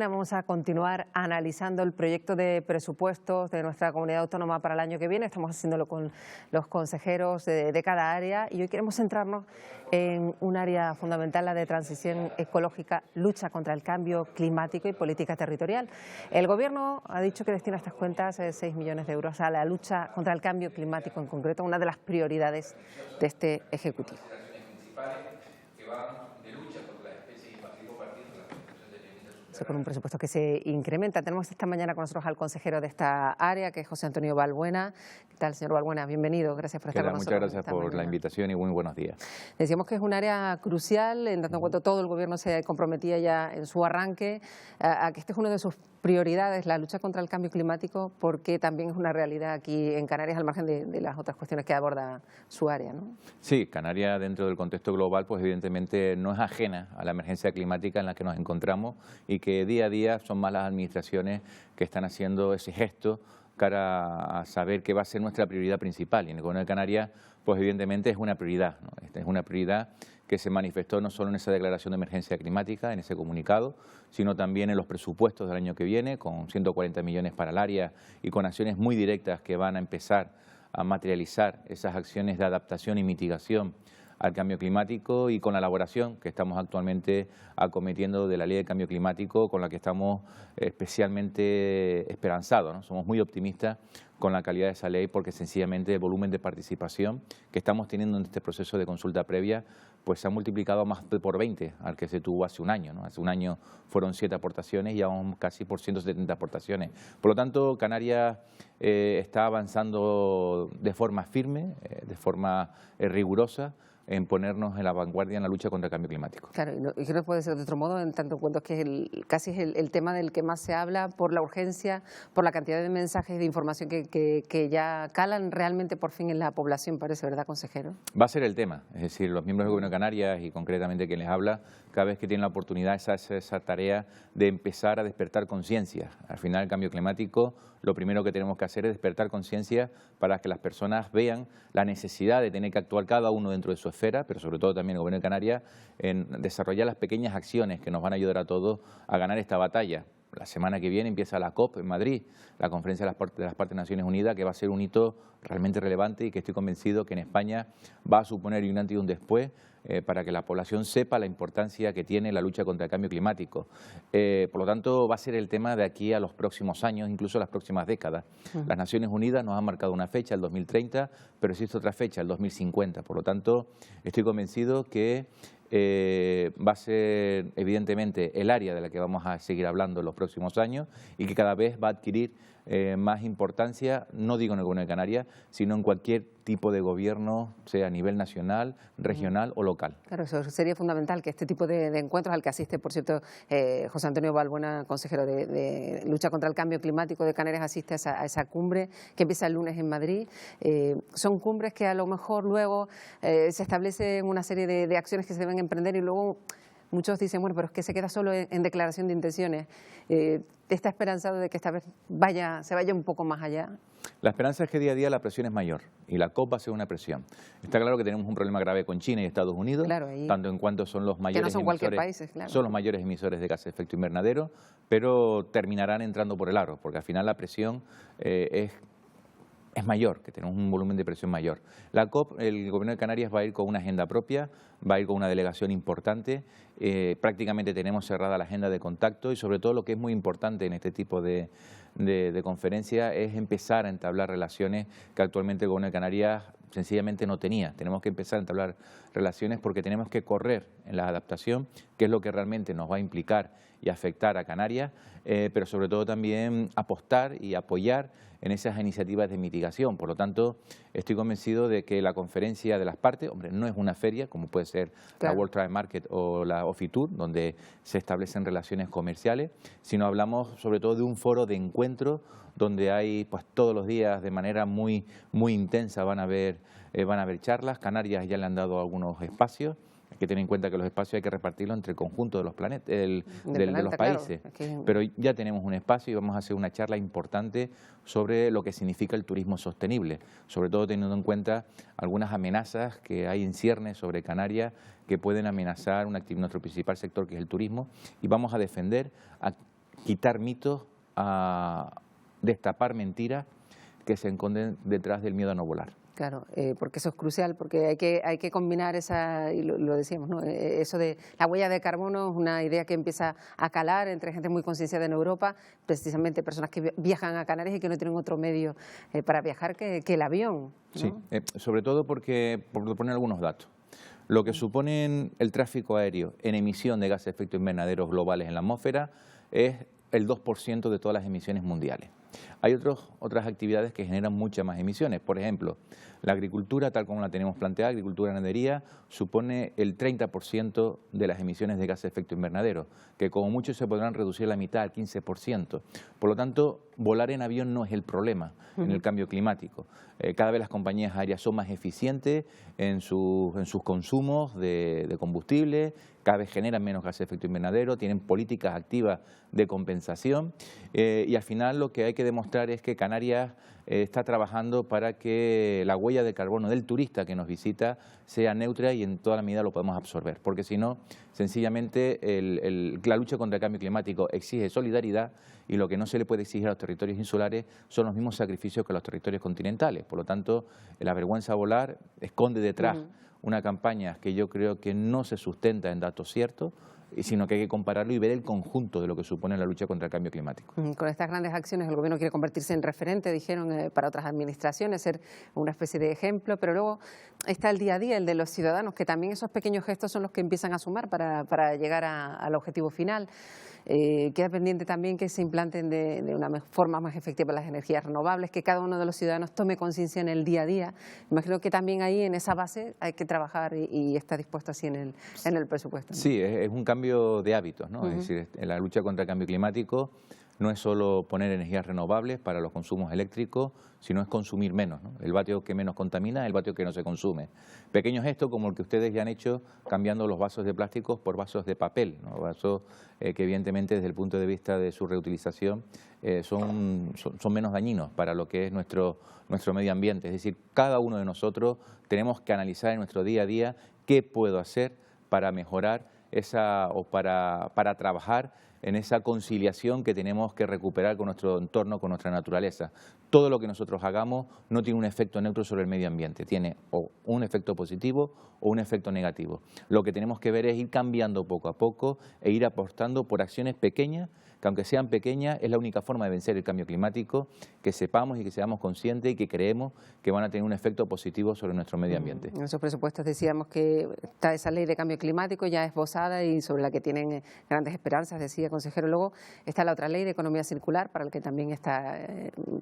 Vamos a continuar analizando el proyecto de presupuestos de nuestra comunidad autónoma para el año que viene. Estamos haciéndolo con los consejeros de cada área y hoy queremos centrarnos en un área fundamental, la de transición ecológica, lucha contra el cambio climático y política territorial. El Gobierno ha dicho que destina a estas cuentas 6 millones de euros a la lucha contra el cambio climático en concreto, una de las prioridades de este Ejecutivo. Con un presupuesto que se incrementa. Tenemos esta mañana con nosotros al consejero de esta área, que es José Antonio Balbuena. ¿Qué tal, señor Balbuena? Bienvenido, gracias por estar con nosotros. Muchas gracias por la invitación y muy buenos días. Decíamos que es un área crucial, en tanto en cuanto todo el Gobierno se comprometía ya en su arranque a que este es uno de sus prioridades, la lucha contra el cambio climático, porque también es una realidad aquí en Canarias, al margen de las otras cuestiones que aborda su área, ¿no? Sí, Canarias, dentro del contexto global, pues evidentemente no es ajena a la emergencia climática en la que nos encontramos y que día a día son más las administraciones que están haciendo ese gesto cara a saber que va a ser nuestra prioridad principal. Y en el Gobierno de Canarias, pues evidentemente es una prioridad, ¿no? Es una prioridad que se manifestó no solo en esa declaración de emergencia climática, en ese comunicado, sino también en los presupuestos del año que viene, con 140 millones para el área y con acciones muy directas que van a empezar a materializar esas acciones de adaptación y mitigación al cambio climático y con la elaboración que estamos actualmente acometiendo de la Ley de Cambio Climático, con la que estamos especialmente esperanzados, ¿no? Somos muy optimistas con la calidad de esa ley porque sencillamente el volumen de participación que estamos teniendo en este proceso de consulta previa pues se ha multiplicado más por 20 al que se tuvo hace un año, ¿no? Hace un año fueron 7 aportaciones y vamos casi por 170 aportaciones. Por lo tanto, Canarias está avanzando de forma firme, de forma rigurosa, en ponernos en la vanguardia en la lucha contra el cambio climático. Claro, y que no puede ser de otro modo, en tanto en cuanto que casi es el tema del que más se habla por la urgencia, por la cantidad de mensajes de información que ya calan realmente por fin en la población, parece, ¿verdad, consejero? Va a ser el tema, es decir, los miembros del Gobierno de Canarias y concretamente quien les habla, cada vez que tienen la oportunidad esa tarea de empezar a despertar conciencia. Al final, el cambio climático, lo primero que tenemos que hacer es despertar conciencia para que las personas vean la necesidad de tener que actuar cada uno dentro de su esfera, pero sobre todo también el Gobierno de Canarias, en desarrollar las pequeñas acciones que nos van a ayudar a todos a ganar esta batalla. La semana que viene empieza la COP en Madrid, la Conferencia de las Partes de Naciones Unidas, que va a ser un hito realmente relevante y que estoy convencido que en España va a suponer un antes y un después para que la población sepa la importancia que tiene la lucha contra el cambio climático. Por lo tanto, va a ser el tema de aquí a los próximos años, incluso las próximas décadas. Las Naciones Unidas nos han marcado una fecha, el 2030, pero existe otra fecha, el 2050. Por lo tanto, estoy convencido que va a ser evidentemente el área de la que vamos a seguir hablando en los próximos años y que cada vez va a adquirir más importancia, no digo en el Gobierno de Canarias, sino en cualquier tipo de gobierno, sea a nivel nacional, regional o local. Claro, eso sería fundamental, que este tipo de encuentros, al que asiste, por cierto, José Antonio Balbuena, consejero de lucha contra el cambio climático de Canarias, asiste a esa cumbre que empieza el lunes en Madrid. Son cumbres que a lo mejor luego se establecen una serie de acciones que se deben emprender y luego muchos dicen, bueno, pero es que se queda solo en declaración de intenciones. ¿Está esperanzado de que esta vez se vaya un poco más allá? La esperanza es que día a día la presión es mayor y la COP va a ser una presión. Está claro que tenemos un problema grave con China y Estados Unidos, claro, tanto en cuanto son los mayores que no son cualquier país, claro. Son los mayores emisores de gases de efecto invernadero, pero terminarán entrando por el aro, porque al final la presión es mayor, que tenemos un volumen de presión mayor. La COP, el Gobierno de Canarias va a ir con una agenda propia, va a ir con una delegación importante, prácticamente tenemos cerrada la agenda de contacto y sobre todo lo que es muy importante en este tipo de conferencia es empezar a entablar relaciones que actualmente el Gobierno de Canarias sencillamente no tenía. Tenemos que empezar a entablar relaciones porque tenemos que correr en la adaptación, que es lo que realmente nos va a implicar y afectar a Canarias, pero sobre todo también apostar y apoyar en esas iniciativas de mitigación. Por lo tanto, estoy convencido de que la conferencia de las partes, hombre, no es una feria como puede ser la World Trade Market o la Ofitur, donde se establecen relaciones comerciales, sino hablamos sobre todo de un foro de encuentro donde hay pues todos los días de manera muy intensa van a haber charlas. Canarias ya le han dado algunos espacios. Hay que tener en cuenta que los espacios hay que repartirlos entre el conjunto de los planetas, de los países. Claro. Pero ya tenemos un espacio y vamos a hacer una charla importante sobre lo que significa el turismo sostenible, sobre todo teniendo en cuenta algunas amenazas que hay en ciernes sobre Canarias que pueden amenazar nuestro principal sector, que es el turismo, y vamos a defender quitar mitos, a destapar mentiras que se esconden detrás del miedo a no volar. Claro, porque eso es crucial, porque hay que combinar esa, y lo decíamos, ¿no? Eso de la huella de carbono es una idea que empieza a calar entre gente muy concienciada en Europa, precisamente personas que viajan a Canarias y que no tienen otro medio para viajar que el avión, ¿no? Sí, sobre todo porque, por poner algunos datos, lo que supone el tráfico aéreo en emisión de gases de efecto invernadero globales en la atmósfera es el 2% de todas las emisiones mundiales. Hay otras actividades que generan muchas más emisiones. Por ejemplo, la agricultura, tal como la tenemos planteada, agricultura y ganadería, supone el 30% de las emisiones de gases de efecto invernadero, que como mucho se podrán reducir a la mitad, al 15%. Por lo tanto, volar en avión no es el problema en el cambio climático. Cada vez las compañías aéreas son más eficientes en sus consumos de combustible, cada vez generan menos gases de efecto invernadero, tienen políticas activas de compensación y al final lo que hay que demostrar es que Canarias está trabajando para que la huella de carbono del turista que nos visita sea neutra y en toda la medida lo podemos absorber, porque si no, sencillamente la lucha contra el cambio climático exige solidaridad y lo que no se le puede exigir a los territorios insulares son los mismos sacrificios que a los territorios continentales. Por lo tanto, la vergüenza volar esconde detrás una campaña que yo creo que no se sustenta en datos ciertos, sino que hay que compararlo y ver el conjunto de lo que supone la lucha contra el cambio climático. Con estas grandes acciones el Gobierno quiere convertirse en referente, dijeron, para otras administraciones, ser una especie de ejemplo, pero luego está el día a día, el de los ciudadanos, que también esos pequeños gestos son los que empiezan a sumar para llegar al objetivo final. Queda pendiente también que se implanten de una forma más efectiva las energías renovables, que cada uno de los ciudadanos tome conciencia en el día a día. Imagino que también ahí en esa base hay que trabajar y está dispuesto así en el presupuesto, ¿no? Sí, es un cambio de hábitos, ¿no? Es decir, en la lucha contra el cambio climático no es solo poner energías renovables para los consumos eléctricos, sino es consumir menos, ¿no? El vatio que menos contamina es el vatio que no se consume. Pequeños gestos como el que ustedes ya han hecho cambiando los vasos de plástico por vasos de papel, ¿no? Vasos que evidentemente desde el punto de vista de su reutilización son menos dañinos para lo que es nuestro medio ambiente. Es decir, cada uno de nosotros tenemos que analizar en nuestro día a día qué puedo hacer para mejorar para trabajar en esa conciliación que tenemos que recuperar con nuestro entorno, con nuestra naturaleza. Todo lo que nosotros hagamos no tiene un efecto neutro sobre el medio ambiente, tiene o un efecto positivo o un efecto negativo. Lo que tenemos que ver es ir cambiando poco a poco e ir apostando por acciones pequeñas, que aunque sean pequeñas, es la única forma de vencer el cambio climático, que sepamos y que seamos conscientes y que creemos que van a tener un efecto positivo sobre nuestro medio ambiente. En esos presupuestos decíamos que está esa ley de cambio climático ya esbozada y sobre la que tienen grandes esperanzas, decía consejero. Luego está la otra ley de economía circular, para la que también está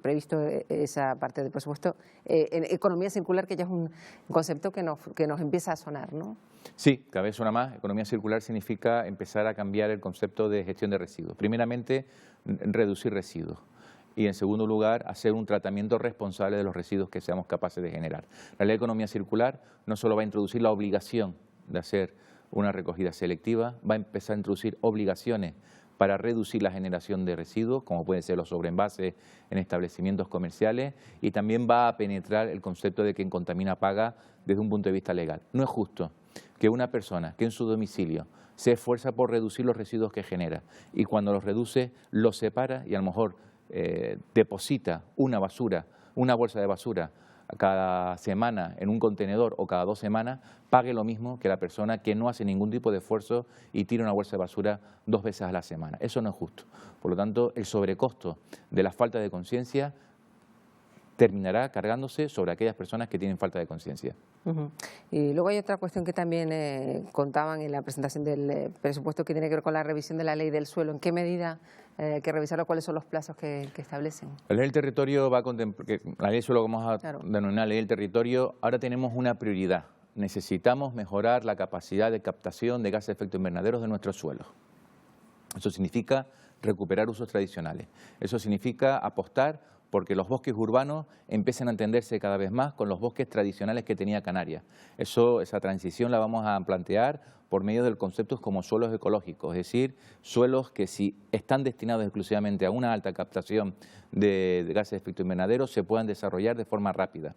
previsto esa parte del presupuesto. Economía circular, que ya es un concepto que nos empieza a sonar, ¿no? Sí, cada vez suena más. Economía circular significa empezar a cambiar el concepto de gestión de residuos. Primeramente, reducir residuos. Y en segundo lugar, hacer un tratamiento responsable de los residuos que seamos capaces de generar. La ley de economía circular no solo va a introducir la obligación de hacer una recogida selectiva, va a empezar a introducir obligaciones para reducir la generación de residuos, como pueden ser los sobreenvases en establecimientos comerciales, y también va a penetrar el concepto de quien contamina paga desde un punto de vista legal. No es justo que una persona que en su domicilio se esfuerza por reducir los residuos que genera y cuando los reduce los separa y a lo mejor deposita una bolsa de basura cada semana en un contenedor o cada 2 semanas, pague lo mismo que la persona que no hace ningún tipo de esfuerzo y tira una bolsa de basura 2 veces a la semana. Eso no es justo. Por lo tanto, el sobrecosto de la falta de conciencia terminará cargándose sobre aquellas personas que tienen falta de conciencia. Y luego hay otra cuestión que también contaban en la presentación del presupuesto, que tiene que ver con la revisión de la ley del suelo. ¿En qué medida hay que revisarlo? ¿Cuáles son los plazos que establecen? La ley del territorio va a contemplar, la ley del suelo vamos a denominar ley del territorio, ahora tenemos una prioridad. Necesitamos mejorar la capacidad de captación de gases de efecto invernadero de nuestros suelos. Eso significa recuperar usos tradicionales. Eso significa apostar porque los bosques urbanos empiecen a entenderse cada vez más con los bosques tradicionales que tenía Canarias. Esa transición la vamos a plantear por medio de conceptos como suelos ecológicos, es decir, suelos que si están destinados exclusivamente a una alta captación de gases de efecto invernadero se puedan desarrollar de forma rápida.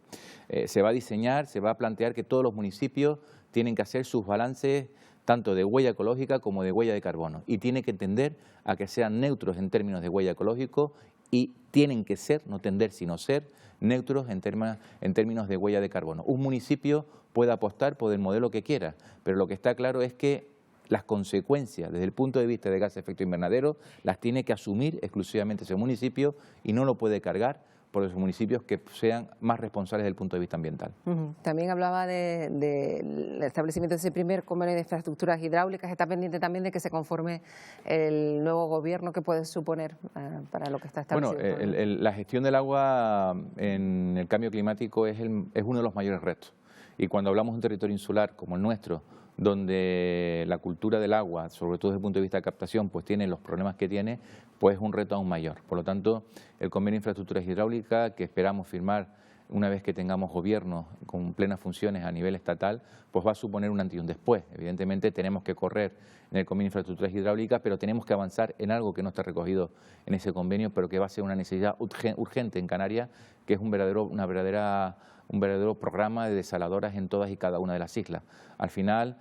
Se va a diseñar, se va a plantear que todos los municipios tienen que hacer sus balances tanto de huella ecológica como de huella de carbono, y tiene que tender a que sean neutros en términos de huella ecológico y tienen que ser, no tender, sino ser neutros en términos de huella de carbono. Un municipio puede apostar por el modelo que quiera, pero lo que está claro es que las consecuencias desde el punto de vista de gases de efecto invernadero las tiene que asumir exclusivamente ese municipio y no lo puede cargar por los municipios que sean más responsables desde el punto de vista ambiental. También hablaba del establecimiento de ese primer convenio de infraestructuras hidráulicas. Está pendiente también de que se conforme el nuevo gobierno que puede suponer para lo que está establecido. Bueno, la gestión del agua en el cambio climático es uno de los mayores retos. Y cuando hablamos de un territorio insular como el nuestro, donde la cultura del agua, sobre todo desde el punto de vista de captación, pues tiene los problemas que tiene, pues es un reto aún mayor. Por lo tanto, el convenio de infraestructuras hidráulicas que esperamos firmar una vez que tengamos gobierno con plenas funciones a nivel estatal, pues va a suponer un antes y un después. Evidentemente tenemos que correr en el convenio de infraestructuras hidráulicas, pero tenemos que avanzar en algo que no está recogido en ese convenio, pero que va a ser una necesidad urgente en Canarias, que es un verdadero programa de desaladoras en todas y cada una de las islas. Al final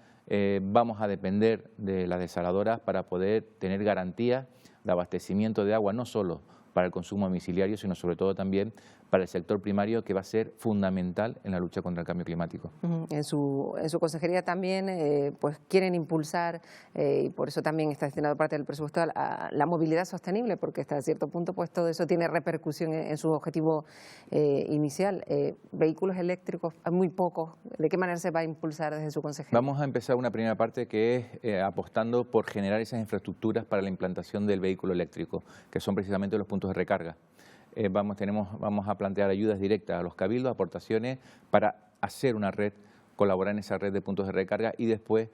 vamos a depender de las desaladoras para poder tener garantías de abastecimiento de agua, no solo para el consumo domiciliario, sino sobre todo también para el sector primario, que va a ser fundamental en la lucha contra el cambio climático. En su consejería también pues quieren impulsar, y por eso también está destinado parte del presupuesto a la movilidad sostenible, porque hasta cierto punto pues todo eso tiene repercusión en su objetivo inicial. Vehículos eléctricos, muy pocos. ¿De qué manera se va a impulsar desde su consejería? Vamos a empezar una primera parte que es apostando por generar esas infraestructuras para la implantación del vehículo eléctrico, que son precisamente los puntos de recarga. Vamos a plantear ayudas directas a los cabildos, aportaciones para hacer una red, colaborar en esa red de puntos de recarga y después,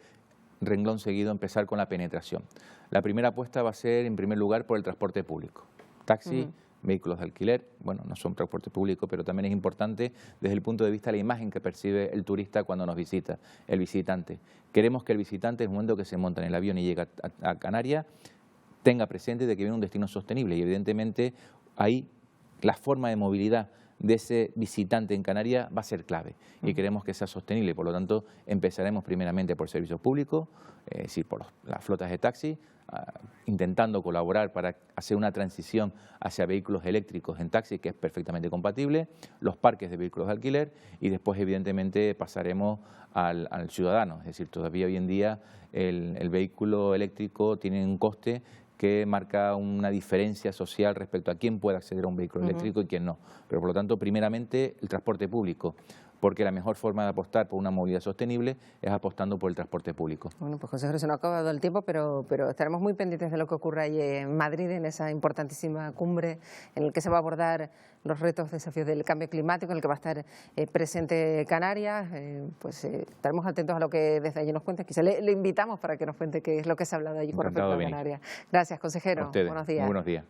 renglón seguido, empezar con la penetración. La primera apuesta va a ser, en primer lugar, por el transporte público. Taxi, vehículos de alquiler, bueno, no son transporte público, pero también es importante desde el punto de vista de la imagen que percibe el turista cuando nos visita, el visitante. Queremos que el visitante, en el momento que se monta en el avión y llega a Canarias, tenga presente de que viene un destino sostenible y evidentemente ahí la forma de movilidad de ese visitante en Canarias va a ser clave y queremos que sea sostenible. Por lo tanto, empezaremos primeramente por servicios públicos, es decir, por las flotas de taxi, intentando colaborar para hacer una transición hacia vehículos eléctricos en taxi, que es perfectamente compatible, los parques de vehículos de alquiler y después, evidentemente, pasaremos al ciudadano. Es decir, todavía hoy en día el vehículo eléctrico tiene un coste que marca una diferencia social respecto a quién puede acceder a un vehículo eléctrico y quién no. Pero, por lo tanto, primeramente, el transporte público, porque la mejor forma de apostar por una movilidad sostenible es apostando por el transporte público. Bueno, pues consejero, se nos ha acabado el tiempo, pero estaremos muy pendientes de lo que ocurra allí en Madrid, en esa importantísima cumbre en la que se va a abordar los retos, desafíos del cambio climático, en el que va a estar presente Canarias. Estaremos atentos a lo que desde allí nos cuente. Quizá le invitamos para que nos cuente qué es lo que se ha hablado allí con respecto a Canarias. Gracias, consejero. A ustedes. Buenos días. Muy buenos días.